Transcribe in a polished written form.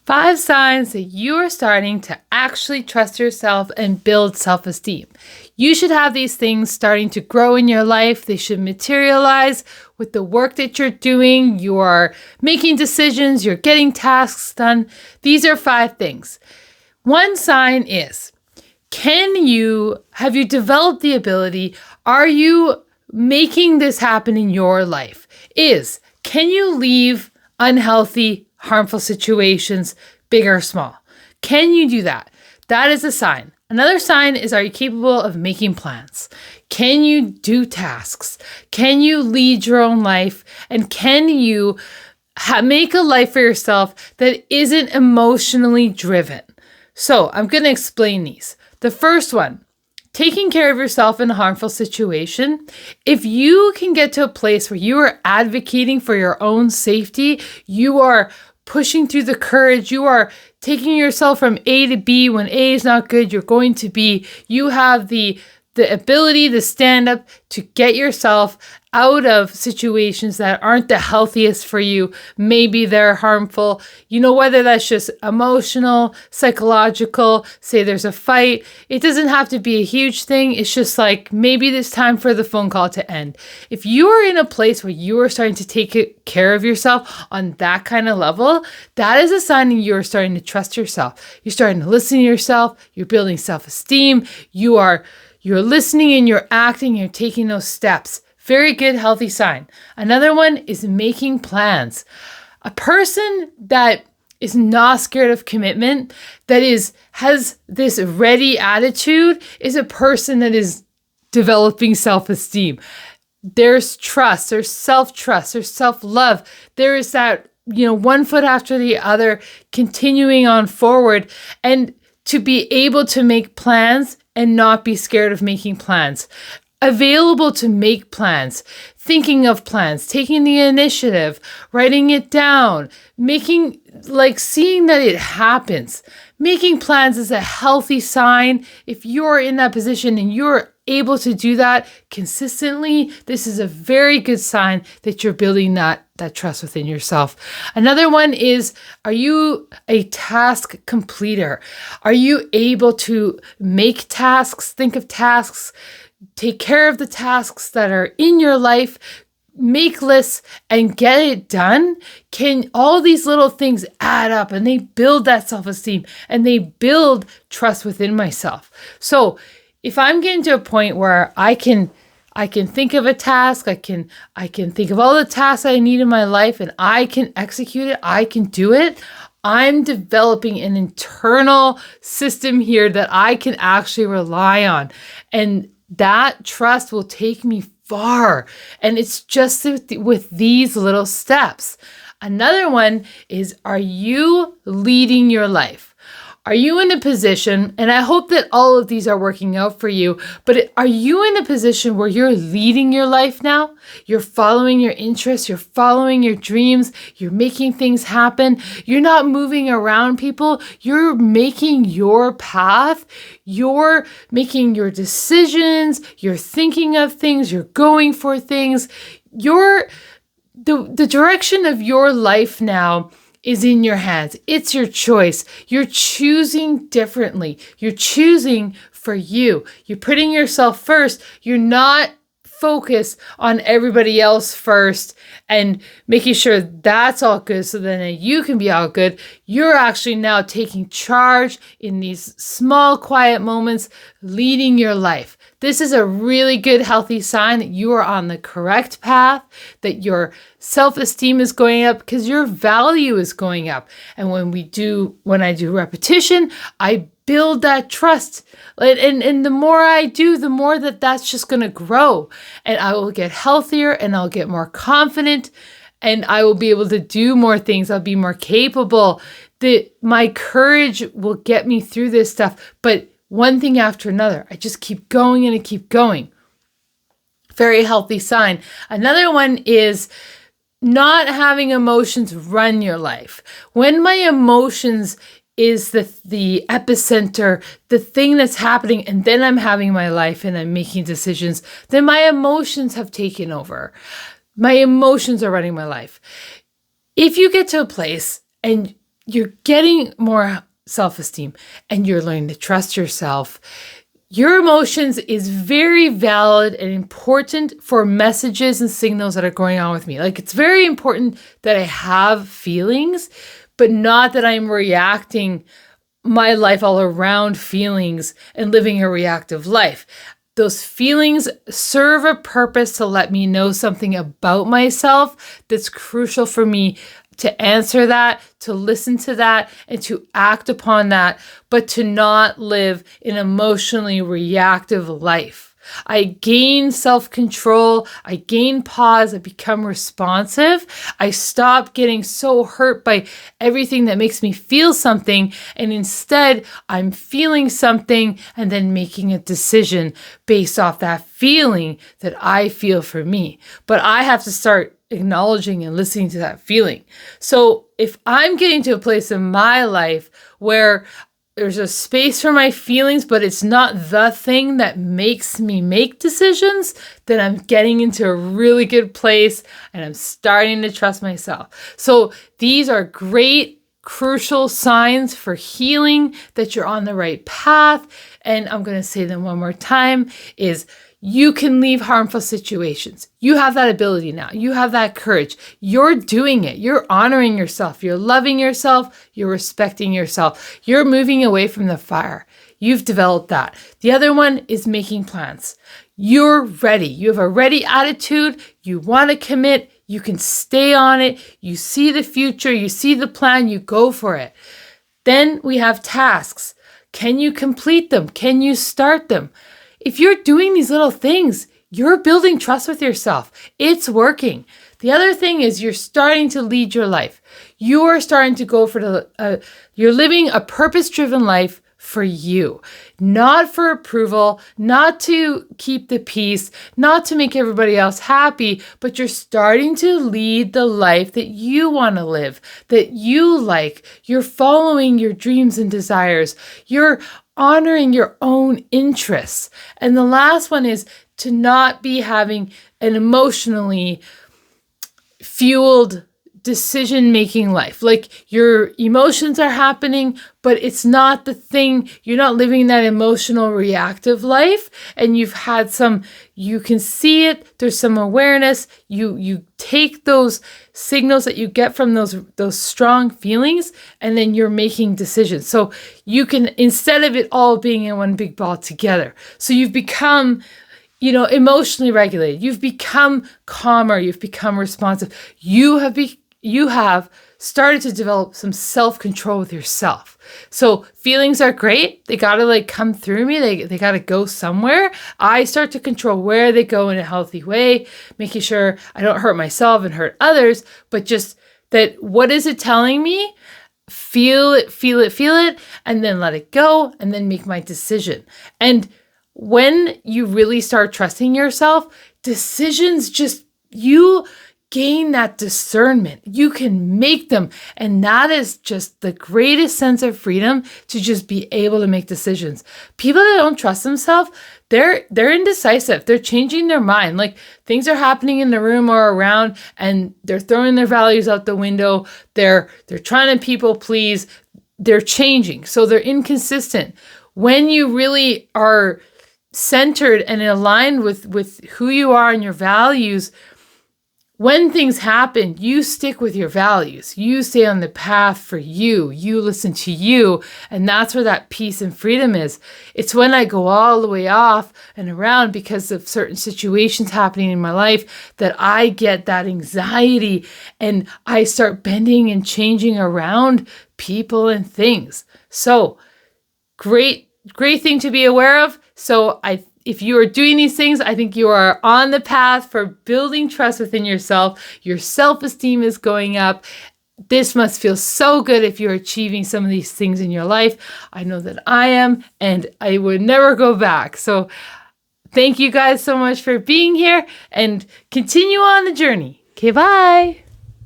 5 signs that you are starting to actually trust yourself and build self-esteem. You should have these things starting to grow in your life. They should materialize with the work that you're doing. You are making decisions. You're getting tasks done. These are 5 things. One sign is, have you developed the ability? Are you making this happen in your life? Can you leave unhealthy, harmful situations, big or small? Can you do that? That is a sign. Another sign is, are you capable of making plans? Can you do tasks? Can you lead your own life? And can you make a life for yourself that isn't emotionally driven? So I'm going to explain these. The first one, taking care of yourself in a harmful situation. If you can get to a place where you are advocating for your own safety, you are pushing through the courage, you are taking yourself from A to B when A is not good, you're going to B. You have the ability to stand up to get yourself out of situations that aren't the healthiest for you. Maybe they're harmful, whether that's just emotional, psychological, say there's a fight. It doesn't have to be a huge thing. It's just like, maybe it's time for the phone call to end. If you are in a place where you are starting to take care of yourself on that kind of level, that is a sign that you're starting to trust yourself. You're starting to listen to yourself. You're building self-esteem. You're listening and you're acting. You're taking those steps. Very good, healthy sign. Another one is making plans. A person that is not scared of commitment, that has this ready attitude, is a person that is developing self-esteem. There's trust, there's self-trust, there's self-love. There is that, one foot after the other, continuing on forward, and to be able to make plans and not be scared of making plans. Available to make plans, thinking of plans, taking the initiative, writing it down, seeing that it happens. Making plans is a healthy sign. If you're in that position and you're able to do that consistently, this is a very good sign that you're building that trust within yourself. Another one is, are you a task completer? Are you able to make tasks, think of tasks, take care of the tasks that are in your life, make lists and get it done? Can all these little things add up and they build that self-esteem and they build trust within myself? So if I'm getting to a point where I can think of a task, I can think of all the tasks I need in my life and I can execute it, I can do it, I'm developing an internal system here that I can actually rely on. And that trust will take me far. And it's just with these little steps. Another one is, are you leading your life? Are you in a position, and I hope that all of these are working out for you, but are you in a position where you're leading your life now? You're following your interests, you're following your dreams, you're making things happen. You're not moving around people. You're making your path. You're making your decisions. You're thinking of things. You're going for things. The direction of your life now is in your hands. It's your choice. You're choosing differently. You're choosing for you. You're putting yourself first. You're not focused on everybody else first and making sure that's all good so then you can be all good. You're actually now taking charge in these small, quiet moments, leading your life. This is a really good, healthy sign that you are on the correct path, that your self-esteem is going up because your value is going up. And when I do repetition, I build that trust. And the more I do, the more that's just going to grow. And I will get healthier and I'll get more confident and I will be able to do more things. I'll be more capable. My courage will get me through this stuff. But one thing after another, I just keep going and I keep going. Very healthy sign. Another one is not having emotions run your life. When my emotions is the epicenter, the thing that's happening, and then I'm having my life and I'm making decisions, then my emotions have taken over. My emotions are running my life. If you get to a place and you're getting more self-esteem and you're learning to trust yourself, your emotions is very valid and important for messages and signals that are going on with me. Like, it's very important that I have feelings, but not that I'm reacting my life all around feelings and living a reactive life. Those feelings serve a purpose to let me know something about myself that's crucial for me to answer that, to listen to that, and to act upon that, but to not live an emotionally reactive life. I gain self-control, I gain pause, I become responsive, I stop getting so hurt by everything that makes me feel something, and instead I'm feeling something and then making a decision based off that feeling that I feel for me. But I have to start acknowledging and listening to that feeling. So if I'm getting to a place in my life where there's a space for my feelings, but it's not the thing that makes me make decisions, then I'm getting into a really good place and I'm starting to trust myself. So these are great, crucial signs for healing that you're on the right path. And I'm going to say them one more time is you can leave harmful situations. You have that ability now. You have that courage. You're doing it. You're honoring yourself. You're loving yourself. You're respecting yourself. You're moving away from the fire. You've developed that. The other one is making plans. You're ready. You have a ready attitude. You want to commit. You can stay on it. You see the future. You see the plan. You go for it. Then we have tasks. Can you complete them? Can you start them? If you're doing these little things, you're building trust with yourself. It's working. The other thing is you're starting to lead your life. You are starting to go for you're living a purpose-driven life for you, not for approval, not to keep the peace, not to make everybody else happy, but you're starting to lead the life that you want to live, that you like. You're following your dreams and desires. You're honoring your own interests. And the last one is to not be having an emotionally fueled decision-making life. Like your emotions are happening, but it's not the thing. You're not living that emotional reactive life. And you've had you can see it. There's some awareness. You take those signals that you get from those strong feelings, and then you're making decisions. So you can, instead of it all being in one big ball together. So you've become emotionally regulated. You've become calmer. You've become responsive. You have started to develop some self-control with yourself. So feelings are great. They got to come through me. They got to go somewhere. I start to control where they go in a healthy way, making sure I don't hurt myself and hurt others, but just that, what is it telling me? Feel it, and then let it go, and then make my decision. And when you really start trusting yourself, decisions you gain that discernment. You can make them. And that is just the greatest sense of freedom, to just be able to make decisions. People that don't trust themselves, they're indecisive. They're changing their mind. Like, things are happening in the room or around, and they're throwing their values out the window. They're trying to people please. They're changing. So they're inconsistent. When you really are centered and aligned with who you are and your values, when things happen, you stick with your values. You stay on the path for you. You listen to you. And that's where that peace and freedom is. It's when I go all the way off and around because of certain situations happening in my life that I get that anxiety, and I start bending and changing around people and things. So great thing to be aware of. So if you are doing these things, I think you are on the path for building trust within yourself. Your self-esteem is going up. This must feel so good if you're achieving some of these things in your life. I know that I am, and I would never go back. So thank you guys so much for being here, and continue on the journey. Okay, bye.